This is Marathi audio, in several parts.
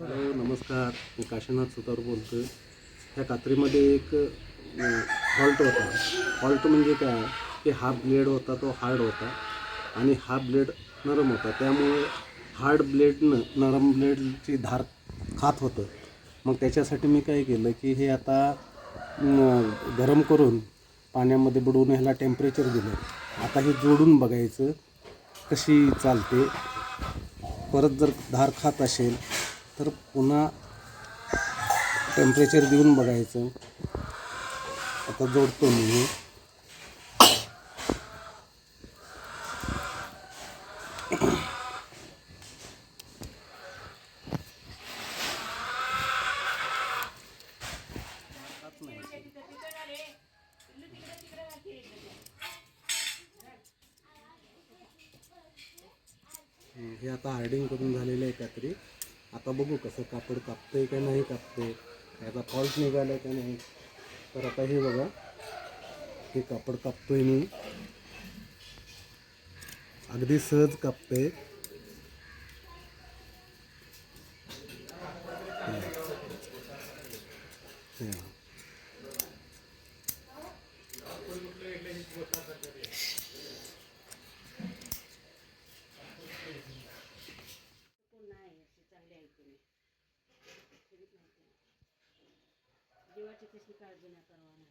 हॅलो नमस्कार, मी काशीनाथ सुतार बोलतो आहे. ह्या कात्रीमध्ये एक फॉल्ट होता. फॉल्ट म्हणजे काय की हा ब्लेड होता तो हार्ड होता आणि हा ब्लेड नरम होता. त्यामुळे हार्ड ब्लेडनं नरम ब्लेडची धार खात होतं. मग त्याच्यासाठी मी काय केलं की हे आता गरम करून पाण्यामध्ये बुडवून ह्याला टेम्परेचर दिलं. आता हे जोडून बघायचं कशी चालते. परत जर धार खात असेल तर पुन्हा टेम्परेचर देऊन बघायचं. आता जोडतो मी. हे आता हार्डिंग करून झालेलं आहे कात्री. आता बघू कसं कापड कापतंय का नाही कापतंय, याचा फॉल्ट निघाला का नाही. तर आता हे बघा, हे कापड कापतोय मी, अगदी सहज कापतंय. जीवाची तशी काळजी नाही परवा नाही.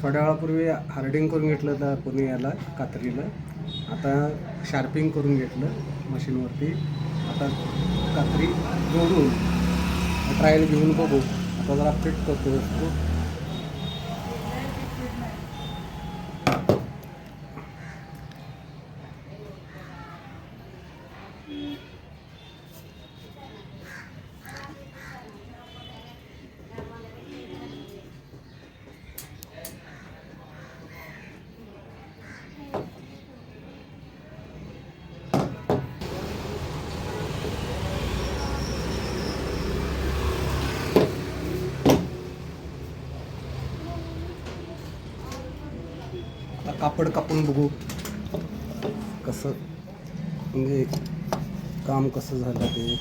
थोड्या वेळापूर्वी हार्डिंग करून घेतलं तर कोणी याला कात्रीला. आता शार्पिंग करून घेतलं मशीनवरती. आता कात्री जोडून ट्रायल घेऊन बघू. आता जरा फिट करतो असतो. आता कापड कापून बघू कसं, म्हणजे काम कसं झालं ते.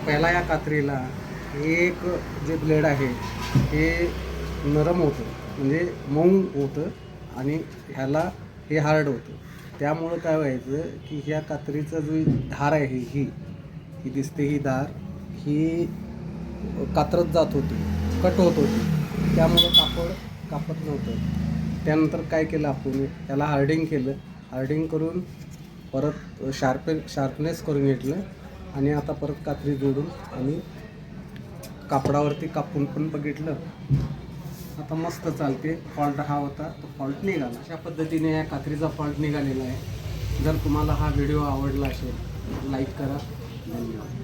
पहिला या कात्रीला एक जे ब्लेड आहे हे नरम होतं, म्हणजे मऊ होतं, आणि ह्याला हे हार्ड होतं. त्यामुळं काय व्हायचं की ह्या कात्रीचं जी धार आहे ही दिसते, ही धार ही कात्रत जात होती, कट होत होती. त्यामुळं कापड कापत नव्हतं. त्यानंतर काय केलं आपण, त्याला हार्डिंग केलं. हार्डिंग करून परत शार्पनेस करून घेतलं आणि आता परत कात्री जोडून आणि कापडावरती कापून पण बघितलं. आता मस्त चालते. फॉल्ट हा होता तो फॉल्ट निघाला. अशा पद्धतीने या कात्रीचा फॉल्ट निघालेला आहे. जर तुम्हाला हा व्हिडिओ आवडला असेल लाईक करा. धन्यवाद.